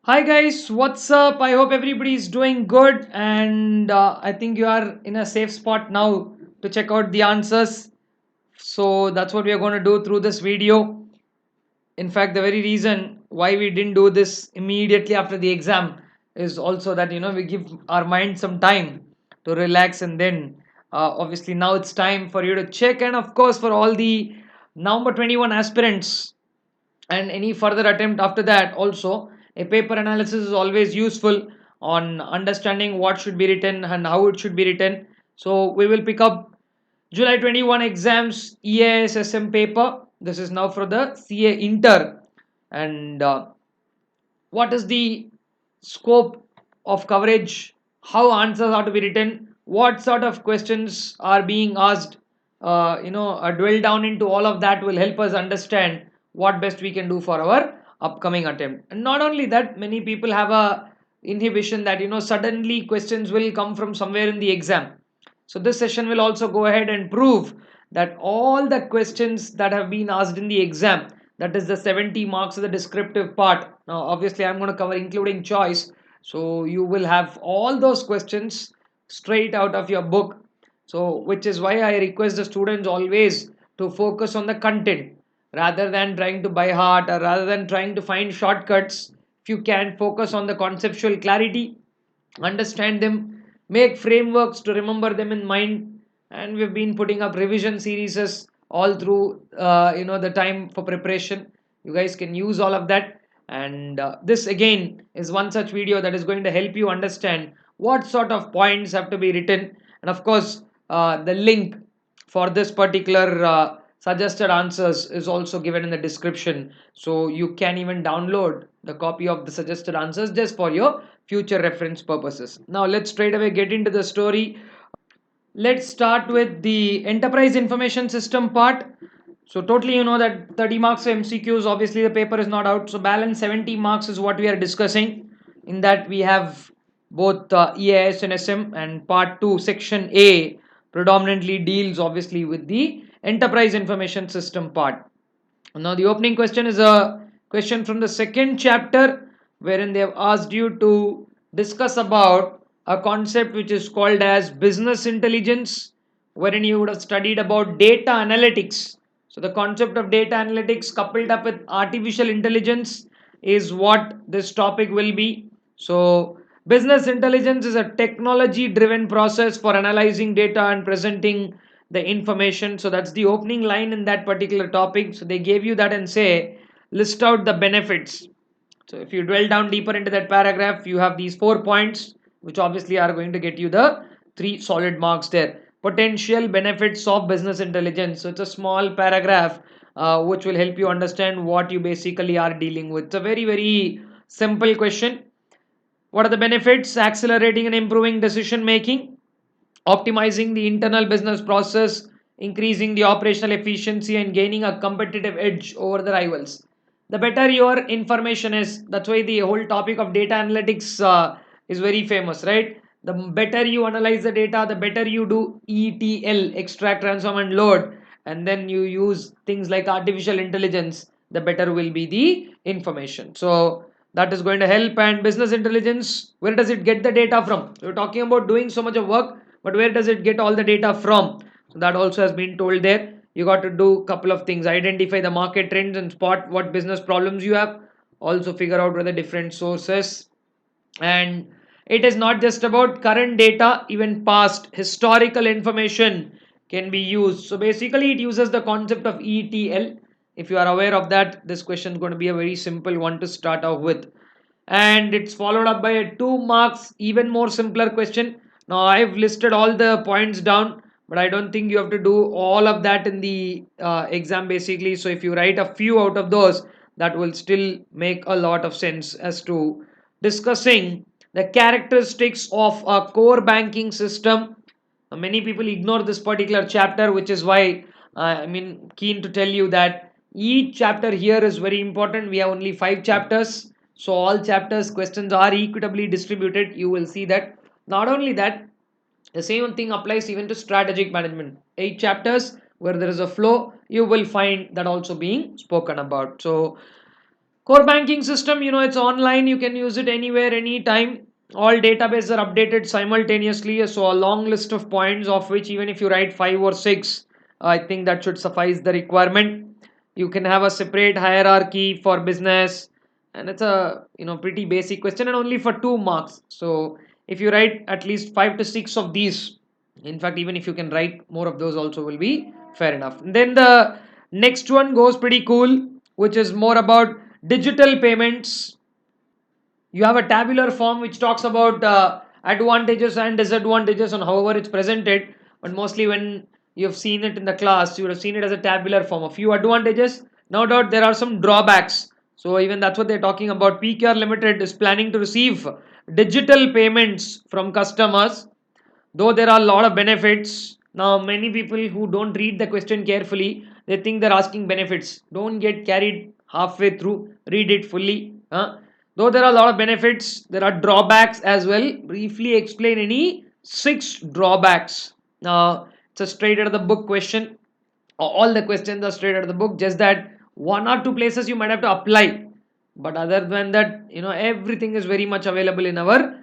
Hi guys, what's up? I hope everybody is doing good, and I think you are in a safe spot now to check out the answers. So that's what we are going to do through this video. In fact, the very reason why we didn't do this immediately after the exam is also that we give our mind some time to relax, and then obviously now it's time for you to check, and of course for all the November 21 aspirants and any further attempt after that also, a paper analysis is always useful on understanding what should be written and how it should be written. So we will pick up July 21 exams EIS-SM paper. This is now for the CA Inter. And what is the scope of coverage, how answers are to be written, what sort of questions are being asked. Dwell down into all of that will help us understand what best we can do for our upcoming attempt. And not only that, many people have a inhibition that suddenly questions will come from somewhere in the exam. So this session will also go ahead and prove that all the questions that have been asked in the exam, that is the 70 marks of the descriptive part. Now obviously I'm going to cover including choice, so you will have all those questions straight out of your book. So which is why I request the students always to focus on the content rather than trying to by heart, or rather than trying to find shortcuts. If you can focus on the conceptual clarity, understand them, make frameworks to remember them in mind. And we've been putting up revision series all through the time for preparation. You guys can use all of that, and this again is one such video that is going to help you understand what sort of points have to be written. And of course, the link for this particular suggested answers is also given in the description, so you can even download the copy of the suggested answers just for your future reference purposes. Now let's straight away get into the story. Let's start with the enterprise information system part. So totally that 30 marks for MCQs, obviously the paper is not out, so balance 70 marks is what we are discussing. In that we have both EIS and SM, and part 2 section A predominantly deals obviously with the enterprise information system part. Now the opening question is a question from the second chapter, wherein they have asked you to discuss about a concept which is called as business intelligence, wherein you would have studied about data analytics. So the concept of data analytics coupled up with artificial intelligence is what this topic will be. So business intelligence is a technology driven process for analyzing data and presenting the information. So that's the opening line in that particular topic. So they gave you that and say list out the benefits. So if you dwell down deeper into that paragraph, you have these 4 points which obviously are going to get you the 3 solid marks there. Potential benefits of business intelligence. So it's a small paragraph which will help you understand what you basically are dealing with. It's a very, very simple question. What are the benefits? Accelerating and improving decision making, optimizing the internal business process, increasing the operational efficiency, and gaining a competitive edge over the rivals. The better your information is, that's why the whole topic of data analytics is very famous, right? The better you analyze the data, the better you do ETL, extract, transform, and load, and then you use things like artificial intelligence, the better will be the information. So that is going to help. And business intelligence, where does it get the data from? We're talking about doing so much of work, but where does it get all the data from? So that also has been told there. You got to do a couple of things: identify the market trends and spot what business problems you have, also figure out where the different sources. And it is not just about current data, even past historical information can be used. So basically it uses the concept of ETL. If you are aware of that, this question is going to be a very simple one to start off with, and it's followed up by a 2 marks even more simpler question. Now I've listed all the points down, but I don't think you have to do all of that in the exam basically. So if you write a few out of those, that will still make a lot of sense as to discussing the characteristics of a core banking system. Many people ignore this particular chapter, which is why keen to tell you that each chapter here is very important. We have only 5 chapters, so all chapters questions are equitably distributed. You will see that. Not only that, the same thing applies even to strategic management. 8 chapters where there is a flow, you will find that also being spoken about. So Core banking system, it's online. You can use it anywhere, anytime. All databases are updated simultaneously. So a long list of points, of which even if you write five or six, I think that should suffice the requirement. You can have a separate hierarchy for business, and it's a pretty basic question and only for 2 marks. So if you write at least 5 to 6 of these, in fact, even if you can write more of those, also will be fair enough. And then the next one goes pretty cool, which is more about digital payments. You have a tabular form which talks about advantages and disadvantages on however it's presented, but mostly when you've seen it in the class, you would have seen it as a tabular form. A few advantages, no doubt there are some drawbacks. So even that's what they're talking about. PKR Limited is planning to receive digital payments from customers, though there are a lot of benefits. Now many people who don't read the question carefully, they think they're asking benefits. Don't get carried halfway through, read it fully. Though there are a lot of benefits, there are drawbacks as well. Briefly explain any 6 drawbacks. Now it's a straight out of the book question. All the questions are straight out of the book, just that 1 or 2 places you might have to apply, but other than that, everything is very much available in our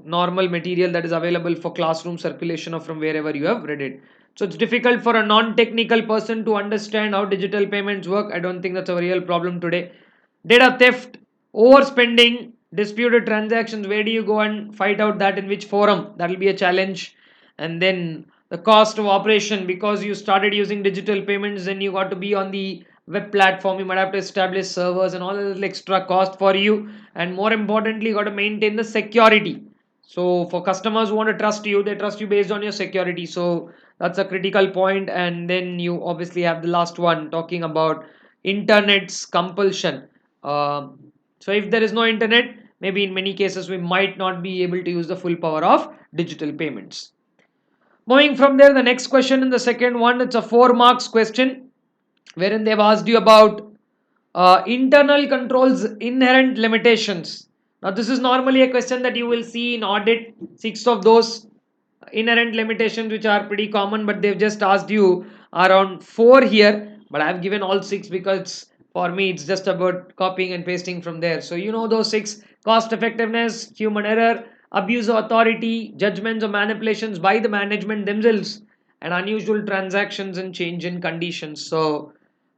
normal material that is available for classroom circulation or from wherever you have read it. So it's difficult for a non-technical person to understand how digital payments work. I don't think that's a real problem today. Data theft, overspending, disputed transactions, where do you go and fight out that, in which forum? That will be a challenge. And then the cost of operation, because you started using digital payments, then you got to be on the web platform, you might have to establish servers and all the extra cost for you, and more importantly you got to maintain the security. So for customers who want to trust you, they trust you based on your security, so that's a critical point. And then you obviously have the last one talking about internet's compulsion. So if there is no internet, maybe in many cases we might not be able to use the full power of digital payments. Moving from there, the next question in the second one, it's a 4 marks question wherein they've asked you about internal controls inherent limitations. Now this is normally a question that you will see in audit, 6 of those inherent limitations which are pretty common, but they've just asked you around 4 here, but I've given all 6 because for me it's just about copying and pasting from there. So those 6: cost effectiveness, human error, abuse of authority, judgments or manipulations by the management themselves, and unusual transactions and change in conditions. So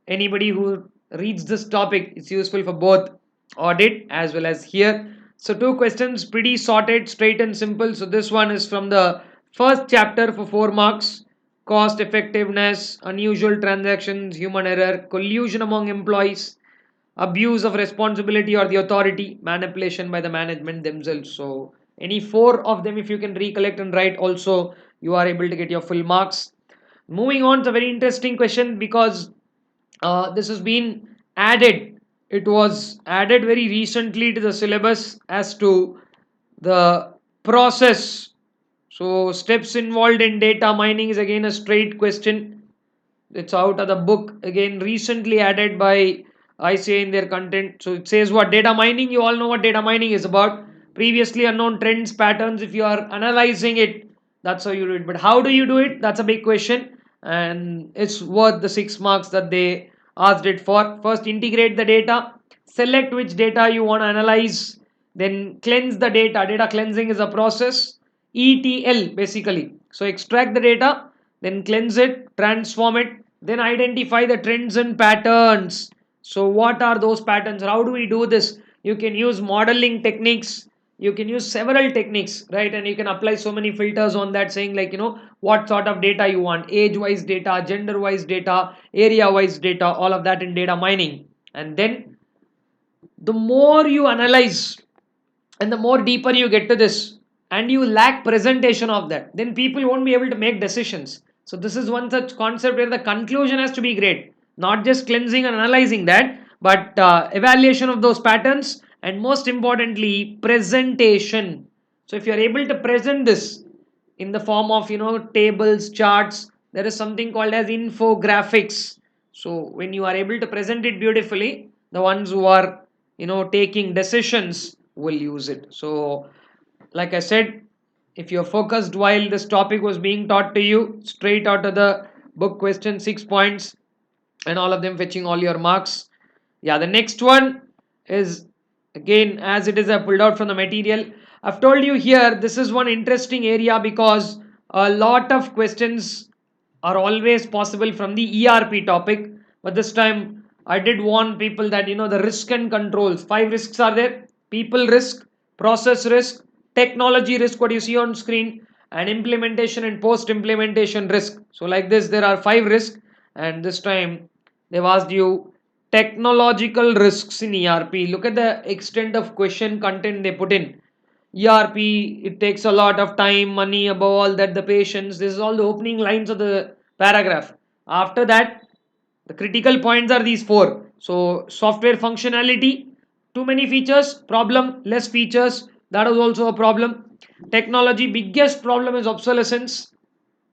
anybody who reads this topic, it's useful for both audit as well as here. So 2 questions, pretty sorted, straight and simple. So this one is from the first chapter for 4 marks: cost effectiveness, unusual transactions, human error, collusion among employees, abuse of responsibility or the authority, manipulation by the management themselves. So any 4 of them, if you can recollect and write, also you are able to get your full marks. Moving on, it's a very interesting question because this has been added. It was added very recently to the syllabus as to the process. So steps involved in data mining is again a straight question. It's out of the book, again recently added by ICA in their content. So it says what? Data mining, you all know what data mining is about. Previously unknown trends, patterns, if you are analyzing it, that's how you do it. But how do you do it? That's a big question, and it's worth the 6 marks that they asked it for. First, integrate the data, select which data you want to analyze, then cleanse the data. Data cleansing is a process. ETL basically. So extract the data, then cleanse it, transform it, then identify the trends and patterns. So what are those patterns? How do we do this? You can use modeling techniques, you can use several techniques, right? And you can apply so many filters on that, saying like, what sort of data you want: age wise data, gender wise data, area wise data, all of that in data mining. And then the more you analyze and the more deeper you get to this, and you lack presentation of that, then people won't be able to make decisions. So this is one such concept where the conclusion has to be great, not just cleansing and analyzing that, but evaluation of those patterns, and most importantly presentation. So if you are able to present this in the form of tables, charts, there is something called as infographics. So when you are able to present it beautifully, the ones who are taking decisions will use it. So like I said, if you're focused while this topic was being taught to you, straight out of the book question, 6 points, and all of them fetching all your marks. Yeah, the next one, is again, as it is I pulled out from the material. I've told you here this is one interesting area because a lot of questions are always possible from the ERP topic. But this time I did warn people that the risk and controls. 5 risks are there: people risk, process risk, technology risk, what you see on screen, and implementation and post implementation risk. So like this there are 5 risks, and this time they've asked you technological risks in ERP. Look at the extent of question content they put in. ERP, it takes a lot of time, money, above all that, the patience. This is all the opening lines of the paragraph. After that, the critical points are these four. So, software functionality, too many features, problem, less features, that is also a problem. Technology, biggest problem is obsolescence.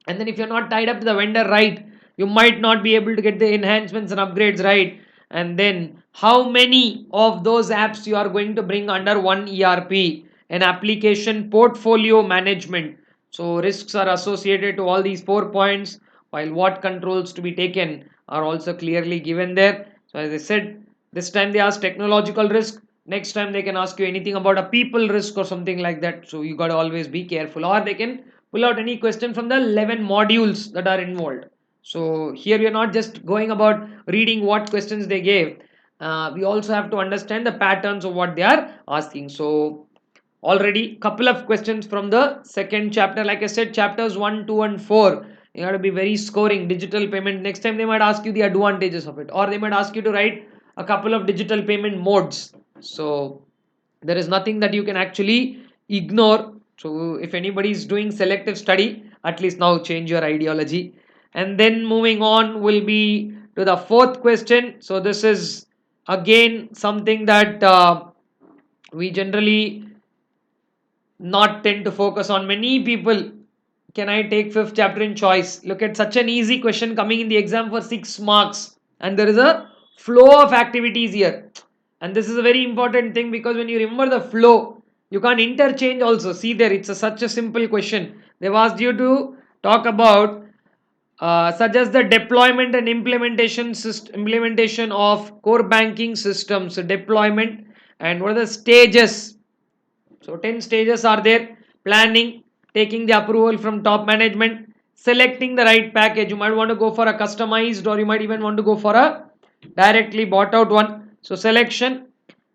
And then if you're not tied up to the vendor right, you might not be able to get the enhancements and upgrades right. And then how many of those apps you are going to bring under one ERP, an application portfolio management. So risks are associated to all these 4 points, while what controls to be taken are also clearly given there. So as I said, this time they ask technological risk, next time they can ask you anything about a people risk or something like that. So you got to always be careful, or they can pull out any question from the 11 modules that are involved. So here we are not just going about reading what questions they gave. We also have to understand the patterns of what they are asking. So already couple of questions from the second chapter. Like I said, chapters 1, 2 and 4, you have to be very scoring. Digital payment, next time they might ask you the advantages of it, or they might ask you to write a couple of digital payment modes. So there is nothing that you can actually ignore. So if anybody is doing selective study, at least now change your ideology. And then moving on will be to the fourth question. So this is again something that we generally not tend to focus on. Many people, can I take fifth chapter in choice? Look at such an easy question coming in the exam for 6 marks, and there is a flow of activities here. And this is a very important thing, because when you remember the flow, you can't interchange also. See there, it's such a simple question. They've asked you to talk about suggest the deployment and implementation of core banking systems. So deployment, and what are the stages. So 10 stages are there: planning, taking the approval from top management, selecting the right package. You might want to go for a customized, or you might even want to go for a directly bought out one. So selection,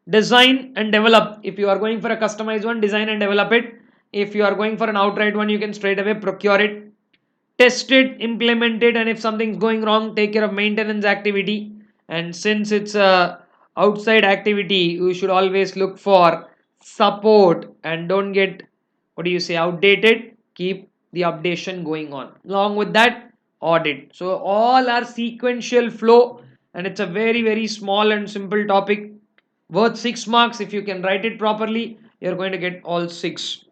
design and develop. If you are going for a customized one, design and develop it. If you are going for an outright one, you can straight away procure it. Test it, implement it, and if something's going wrong, take care of maintenance activity. And since it's a outside activity, you should always look for support and don't get, what do you say, outdated. Keep the updation going on. Along with that, audit. So all are sequential flow, and it's a very very small and simple topic, worth 6 marks. If you can write it properly, you're going to get all 6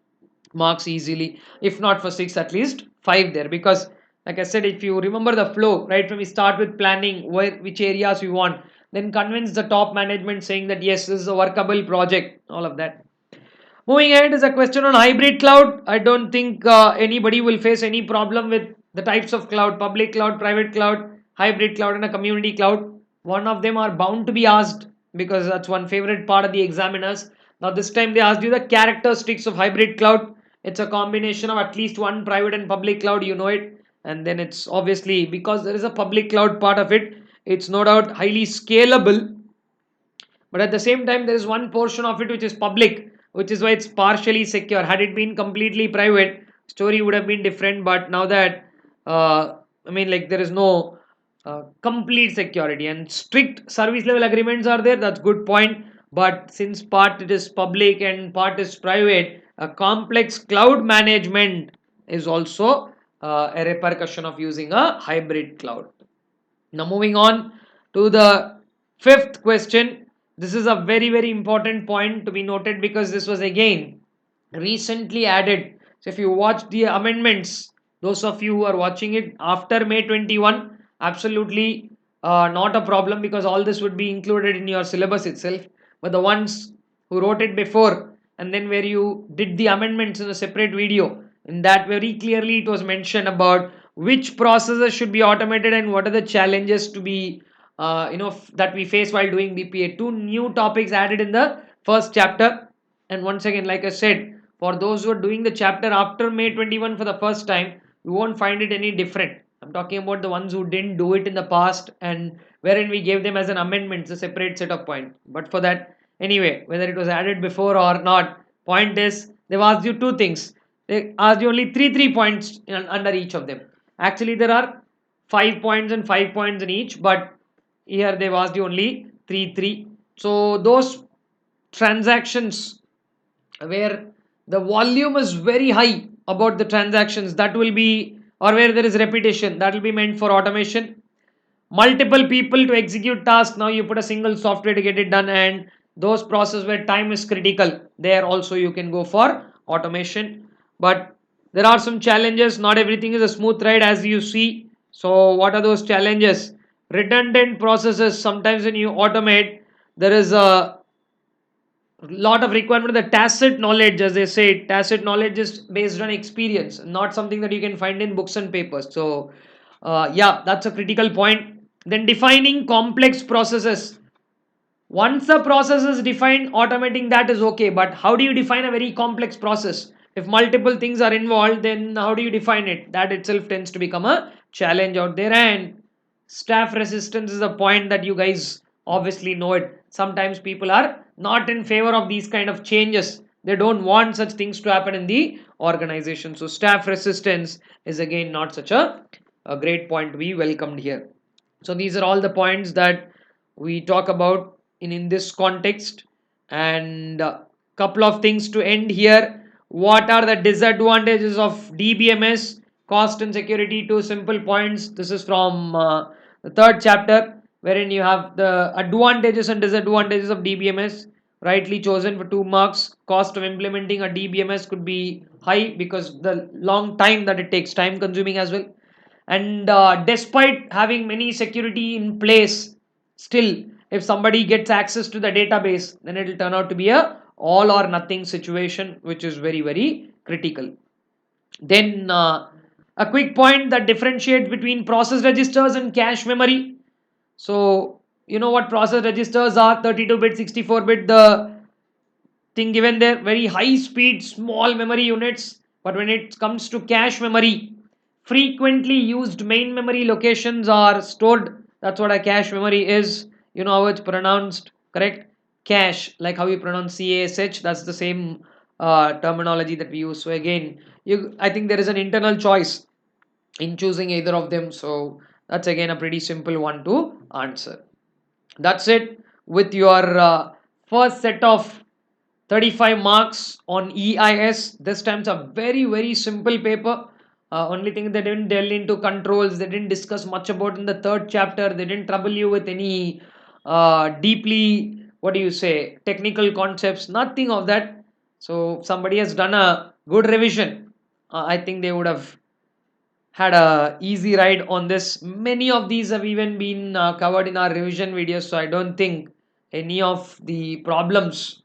marks easily. If not for 6, at least 5 there, because like I said, if you remember the flow right from we start with planning which areas we want, then convince the top management saying that yes, this is a workable project, all of that. Moving ahead is a question on hybrid cloud. I don't think anybody will face any problem with the types of cloud: public cloud, private cloud, hybrid cloud, and a community cloud. One of them are bound to be asked, because that's one favorite part of the examiners. Now, this time they asked you the characteristics of hybrid cloud. It's a combination of at least one private and public cloud, you know it. And then it's obviously, because there is a public cloud part of it, it's no doubt highly scalable, but at the same time there is one portion of it which is public, which is why it's partially secure. Had it been completely private, story would have been different. But now that I mean, like, there is no complete security, and strict service level agreements are there, that's good point. But since part it is public and part is private, a complex cloud management is also a repercussion of using a hybrid cloud. Now moving on to the fifth question. This is a very very important point to be noted, because this was again recently added. So if you watch the amendments, those of you who are watching it after May 21, absolutely not a problem, because all this would be included in your syllabus itself. But the ones who wrote it before, and then where you did the amendments in a separate video, in that very clearly it was mentioned about which processes should be automated and what are the challenges to be that we face while doing BPA. Two new topics added in the first chapter. And once again, like I said, for those who are doing the chapter after May 21 for the first time, you won't find it any different. I'm talking about the ones who didn't do it in the past and wherein we gave them as an amendment, a separate set of points. But for that, anyway, whether it was added before or not, point is they've asked you two things. They asked you only three points under each of them. Actually, there are 5 points and 5 points in each, but here they've asked you only three. So those transactions where the volume is very high about the transactions, that will be, or where there is repetition, that will be meant for automation. Multiple people to execute tasks, now you put a single software to get it done, and those processes where time is critical, there also you can go for automation. But there are some challenges, not everything is a smooth ride as you see. So what are those challenges? Redundant processes, sometimes when you automate, there is a lot of requirement of the tacit knowledge. As they say, tacit knowledge is based on experience, not something that you can find in books and papers. So yeah, that's a critical point. Then defining complex processes. Once the process is defined, automating that is okay, but how do you define a very complex process? If multiple things are involved, then how do you define it? That itself tends to become a challenge out there. And staff resistance is a point that you guys obviously know it. Sometimes people are not in favor of these kind of changes. They don't want such things to happen in the organization. So staff resistance is again not such a great point to be welcomed here. So these are all the points that we talk about in this context. And couple of things to end here. What are the disadvantages of DBMS? Cost and security, two simple points. This is from the third chapter, wherein you have the advantages and disadvantages of DBMS rightly chosen for 2 marks. Cost of implementing a DBMS could be high because the long time that it takes, time consuming as well. And despite having many security in place, still if somebody gets access to the database, then it will turn out to be a all or nothing situation, which is very critical. Then a quick point that differentiates between process registers and cache memory. So you know what process registers are: 32-bit, 64-bit, the thing given there, very high speed small memory units. But when it comes to cache memory, frequently used main memory locations are stored. That's what a cache memory is. You know how it's pronounced, correct? Cache, like how you pronounce CASH, that's the same terminology that we use. So again, I think there is an internal choice in choosing either of them. So that's again a pretty simple one to answer. That's it with your first set of 35 marks on EIS. This time's a very simple paper. Only thing, they didn't delve into controls, they didn't discuss much about in the third chapter, they didn't trouble you with any deeply, what do you say, technical concepts, nothing of that. So if somebody has done a good revision, I think they would have had a easy ride on this. Many of these have even been covered in our revision videos, so I don't think any of the problems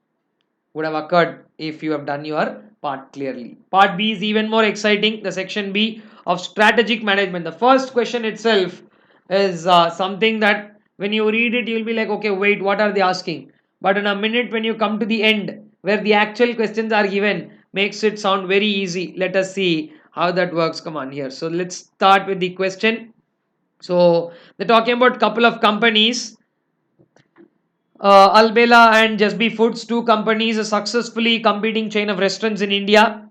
would have occurred if you have done your part clearly. Part B is even more exciting, the section B of strategic management. The first question itself is something that when you read it, you'll be like, okay, wait, what are they asking? But in a minute, when you come to the end, where the actual questions are given, makes it sound very easy. Let us see how that works. Come on here. So let's start with the question. So they're talking about couple of companies, Albela and Just Be Foods, two companies, a successfully competing chain of restaurants in India.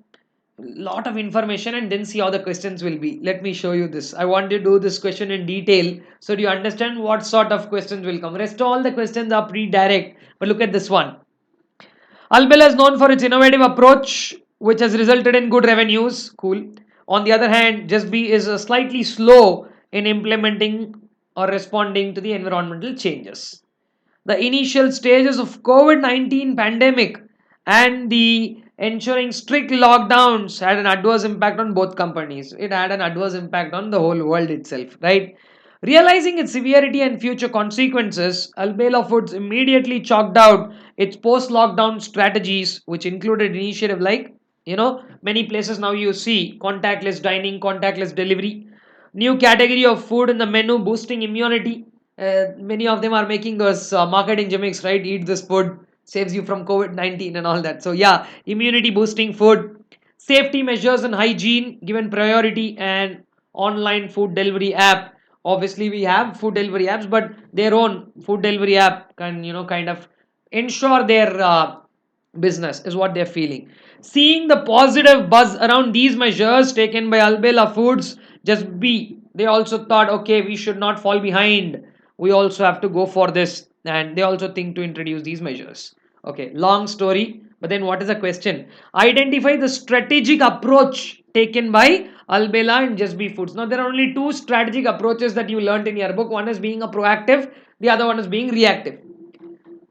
Lot of information, and then see how the questions will be. Let me show you this. I want to do this question in detail so do you understand what sort of questions will come. Rest all the questions are pretty direct, but look at this one. Albela is known for its innovative approach, which has resulted in good revenues. Cool. On the other hand, Just Be is slightly slow in implementing or responding to the environmental changes. The initial stages of COVID-19 pandemic and the ensuring strict lockdowns had an adverse impact on both companies. It had an adverse impact on the whole world itself, right? Realizing its severity and future consequences, Albela Foods immediately chalked out its post-lockdown strategies, which included initiative like, many places now you see contactless dining, contactless delivery, new category of food in the menu boosting immunity, Many of them are making those marketing gimmicks, right? Eat this food, saves you from COVID-19 and all that. So yeah, immunity boosting food, safety measures and hygiene given priority, and online food delivery app. Obviously, we have food delivery apps, but their own food delivery app can, kind of ensure their business is what they're feeling. Seeing the positive buzz around these measures taken by Albela Foods, just be they also thought, okay, we should not fall behind. We also have to go for this, and they also think to introduce these measures. Okay, long story, but then what is the question? Identify the strategic approach taken by Albela and Just Be Foods. Now, there are only two strategic approaches that you learned in your book. One is being a proactive, the other one is being reactive.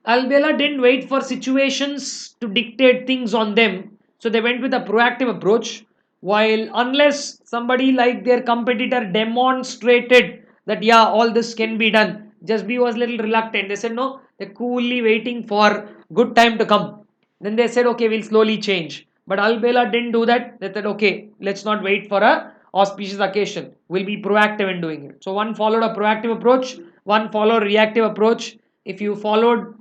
Albela didn't wait for situations to dictate things on them, so they went with a proactive approach. While unless somebody like their competitor demonstrated that yeah, all this can be done, Just Be was little reluctant. They said no, they're coolly waiting for good time to come. Then they said okay, we'll slowly change. But Albela didn't do that. They said okay, let's not wait for a auspicious occasion. We'll be proactive in doing it. So one followed a proactive approach, one followed reactive approach. If you followed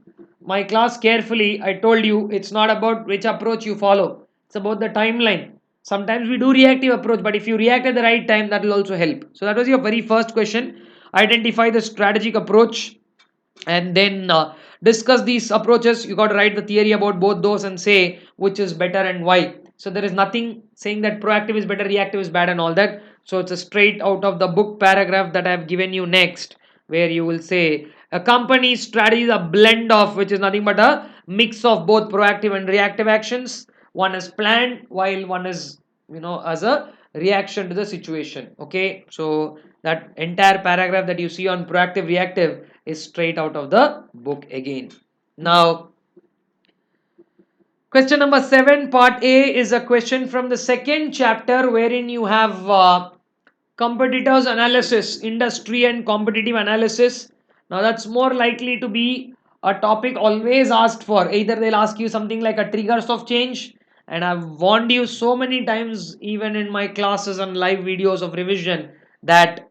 my class carefully, I told you it's not about which approach you follow, it's about the timeline. Sometimes we do reactive approach, but if you react at the right time, that will also help. So that was your very first question. Identify the strategic approach, and then discuss these approaches. You got to write the theory about both those and say which is better and why. So there is nothing saying that proactive is better, reactive is bad, and all that. So it's a straight out of the book paragraph that I have given you next, where you will say a company's strategy is a blend of, which is nothing but a mix of both proactive and reactive actions. One is planned while one is, as a reaction to the situation. Okay, so that entire paragraph that you see on proactive reactive is straight out of the book again. Now, question number 7, part A, is a question from the second chapter wherein you have competitors analysis, industry and competitive analysis. Now, that's more likely to be a topic always asked for. Either they'll ask you something like a triggers of change, and I've warned you so many times, even in my classes and live videos of revision, that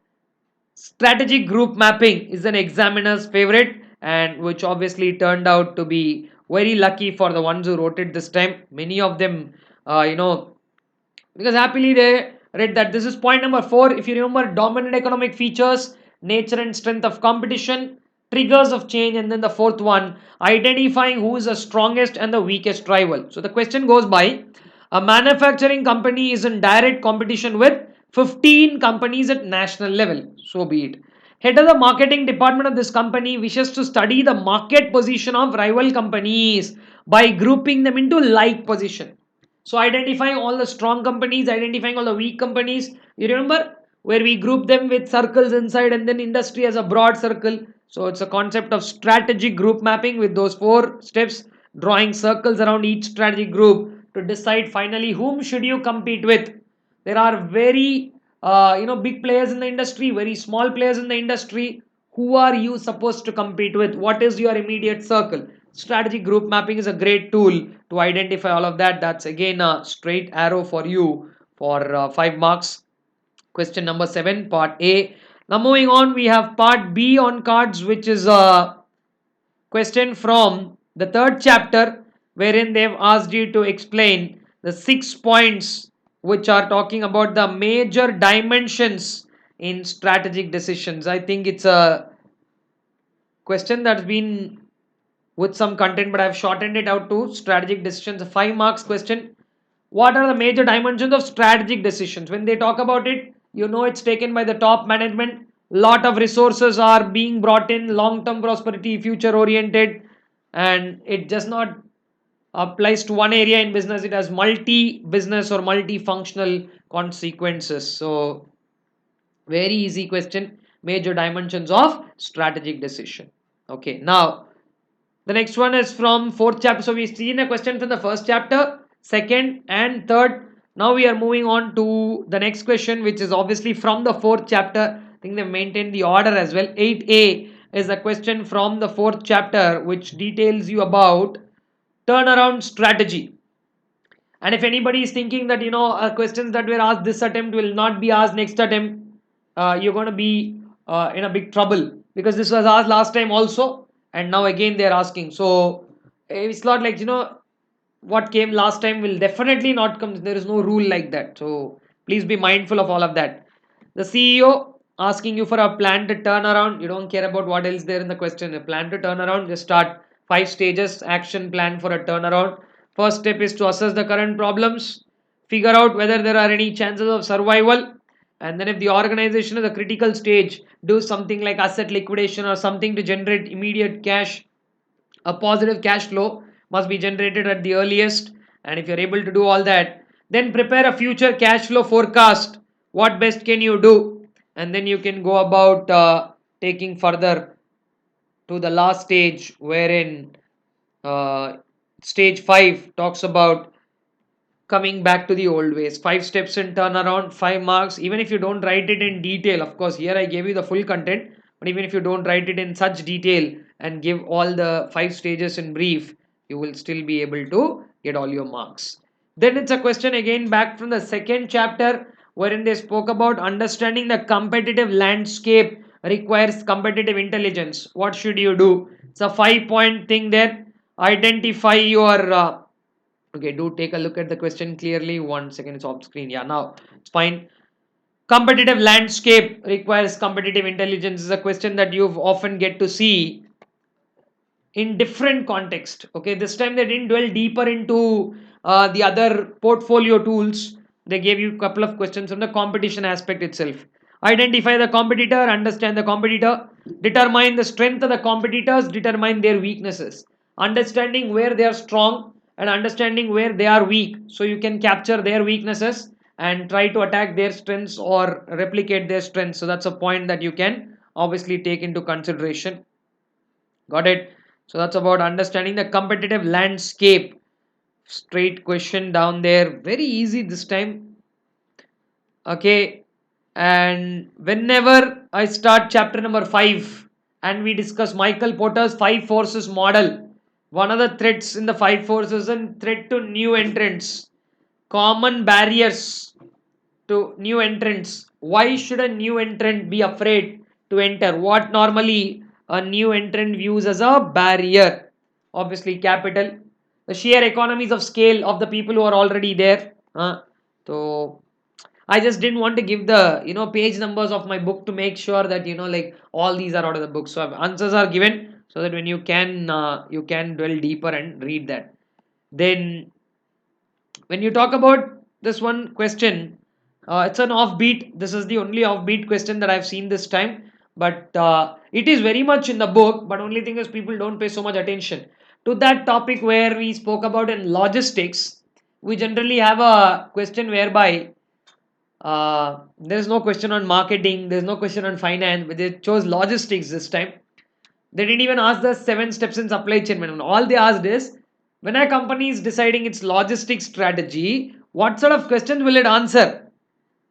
strategic group mapping is an examiner's favorite, and which obviously turned out to be very lucky for the ones who wrote it this time. Many of them, because happily they read that. This is point number 4. If you remember, dominant economic features, nature and strength of competition, triggers of change, and then the fourth one, identifying who is the strongest and the weakest rival. So the question goes by, a manufacturing company is in direct competition with 15 companies at national level. So be it. Head of the marketing department of this company wishes to study the market position of rival companies by grouping them into like position. So identifying all the strong companies, identifying all the weak companies. You remember where we group them with circles inside and then industry as a broad circle. So it's a concept of strategic group mapping with those 4 steps, drawing circles around each strategic group to decide finally whom should you compete with. There are very big players in the industry, very small players in the industry. Who are you supposed to compete with? What is your immediate circle? Strategic group mapping is a great tool to identify all of that. That's again a straight arrow for you for 5 marks. Question number 7, part A. Now moving on, we have part B on cards, which is a question from the third chapter, wherein they've asked you to explain the 6 points which are talking about the major dimensions in strategic decisions. I think it's a question that's been with some content, but I've shortened it out to strategic decisions. A 5 marks question. What are the major dimensions of strategic decisions? When they talk about it, it's taken by the top management. Lot of resources are being brought in, long-term prosperity, future-oriented, and it does not applies to one area in business. It has multi-business or multi-functional consequences. So very easy question. Major dimensions of strategic decision. Okay, now the next one is from fourth chapter. So we've seen a question from the first chapter, second and third. Now we are moving on to the next question, which is obviously from the fourth chapter. I think they maintained the order as well. 8A is a question from the fourth chapter, which details you about turnaround strategy. And if anybody is thinking that questions that were asked this attempt will not be asked next attempt, you're going to be in a big trouble. because this was asked last time also, and now again they are asking. So it's not like, what came last time will definitely not come. There is no rule like that. So please be mindful of all of that. The CEO asking you for a plan to turn around. You don't care about what else there in the question. A plan to turn around. Just start 5 stages action plan for a turnaround. First step is to assess the current problems, figure out whether there are any chances of survival, and then if the organization is a critical stage, do something like asset liquidation or something to generate immediate cash. A positive cash flow must be generated at the earliest, and if you're able to do all that, then prepare a future cash flow forecast. What best can you do? And then you can go about taking further to the last stage, wherein uh, stage 5 talks about coming back to the old ways. 5 steps in turnaround, 5 marks. Even if you don't write it in detail, of course here I gave you the full content, but even if you don't write it in such detail and give all the 5 stages in brief, you will still be able to get all your marks. Then it's a question again back from the second chapter, wherein they spoke about understanding the competitive landscape requires competitive intelligence. What should you do? It's a 5 point thing there. Identify your okay, do take a look at the question clearly. 1 second, it's off screen. Yeah, now it's fine. Competitive landscape requires competitive intelligence is a question that you often get to see in different context. Okay, this time they didn't dwell deeper into the other portfolio tools. They gave you a couple of questions on the competition aspect itself. Identify the competitor, understand the competitor, determine the strength of the competitors, determine their weaknesses, understanding where they are strong and understanding where they are weak, so you can capture their weaknesses and try to attack their strengths or replicate their strengths. So that's a point that you can obviously take into consideration. Got it? So that's about understanding the competitive landscape. Straight question down there. Very easy this time. Okay. And whenever I start chapter number 5 and we discuss Michael Porter's 5 forces model, one of the threats in the 5 forces and threat to new entrants, common barriers to new entrants. Why should a new entrant be afraid to enter? What normally a new entrant views as a barrier? Obviously, capital, the sheer economies of scale of the people who are already there. So I just didn't want to give the page numbers of my book to make sure that like all these are out of the book. So answers are given so that when you can dwell deeper and read that. Then when you talk about this one question, it's an offbeat. This is the only offbeat question that I've seen this time, but it is very much in the book. But only thing is people don't pay so much attention to that topic where we spoke about in logistics. We generally have a question whereby there's no question on marketing, there's no question on finance, but they chose logistics this time. They didn't even ask the 7 steps in supply chain management. All they asked is, when a company is deciding its logistics strategy, what sort of questions will it answer?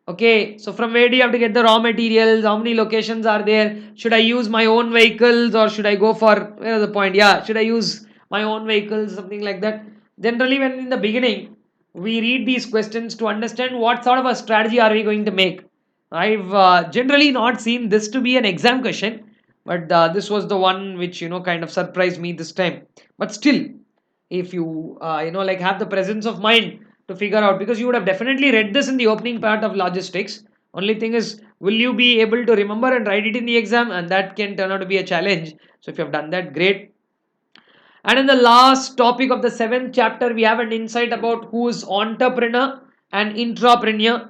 Okay, so from where do you have to get the raw materials? How many locations are there? Should I use my own vehicles or should I go for, where is the point? Yeah, should I use my own vehicles? Something like that. Generally, when in the beginning, we read these questions to understand what sort of a strategy are we going to make. I've generally not seen this to be an exam question, but this was the one which kind of surprised me this time. But still, if you like have the presence of mind to figure out, because you would have definitely read this in the opening part of logistics, only thing is will you be able to remember and write it in the exam, and that can turn out to be a challenge. So if you have done that, great. And in the last topic of the 7th chapter, we have an insight about who is entrepreneur and intrapreneur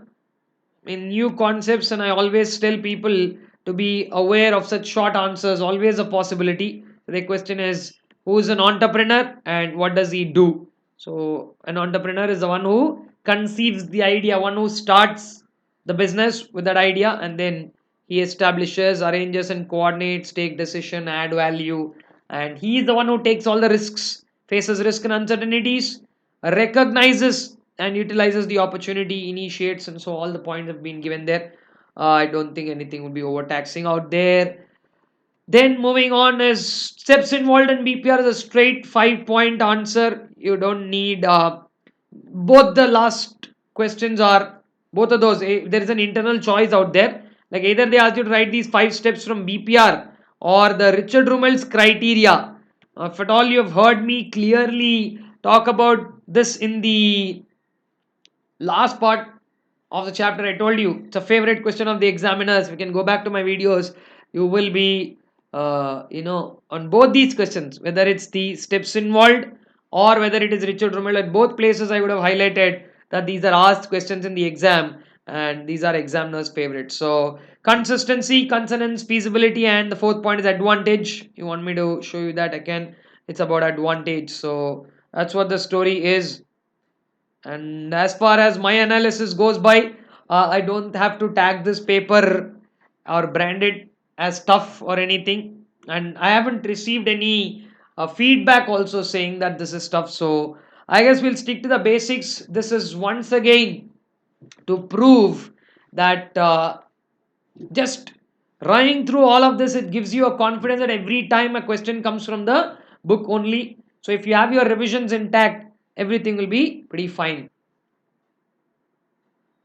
in new concepts. And I always tell people to be aware of such short answers, always a possibility. The question is, who is an entrepreneur and what does he do? So an entrepreneur is the one who conceives the idea, one who starts the business with that idea, and then he establishes, arranges and coordinates, take decision, add value, and he is the one who takes all the risks, faces risk and uncertainties, recognizes and utilizes the opportunity, initiates, and so all the points have been given there. I don't think anything would be overtaxing out there. Then moving on is steps involved in BPR is a straight 5 point answer. You don't need both the last questions are both of those. There is an internal choice out there. Like either they ask you to write these 5 steps from BPR or the Richard Rummel's criteria. If at all you have heard me clearly talk about this in the last part of the chapter, I told you it's a favorite question of the examiners. We can go back to my videos. You will be, on both these questions, whether it's the steps involved or whether it is Richard Rummel. At both places, I would have highlighted that these are asked questions in the exam and these are examiners' favorites. So, consistency, consonance, feasibility, and the fourth point is advantage. You want me to show you that again? It's about advantage. So, that's what the story is. And as far as my analysis goes by, I don't have to tag this paper or brand it as tough or anything. And I haven't received any feedback also saying that this is tough. So I guess we'll stick to the basics. This is once again to prove that just running through all of this, it gives you a confidence that every time a question comes from the book only. So if you have your revisions intact, everything will be pretty fine.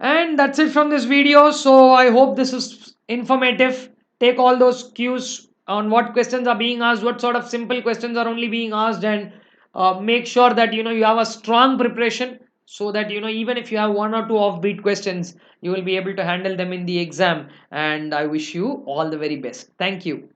And that's it from this video. So I hope this is informative. Take all those cues on what questions are being asked, what sort of simple questions are only being asked, and make sure that you have a strong preparation, so that even if you have one or two offbeat questions, you will be able to handle them in the exam. And I wish you all the very best. Thank you.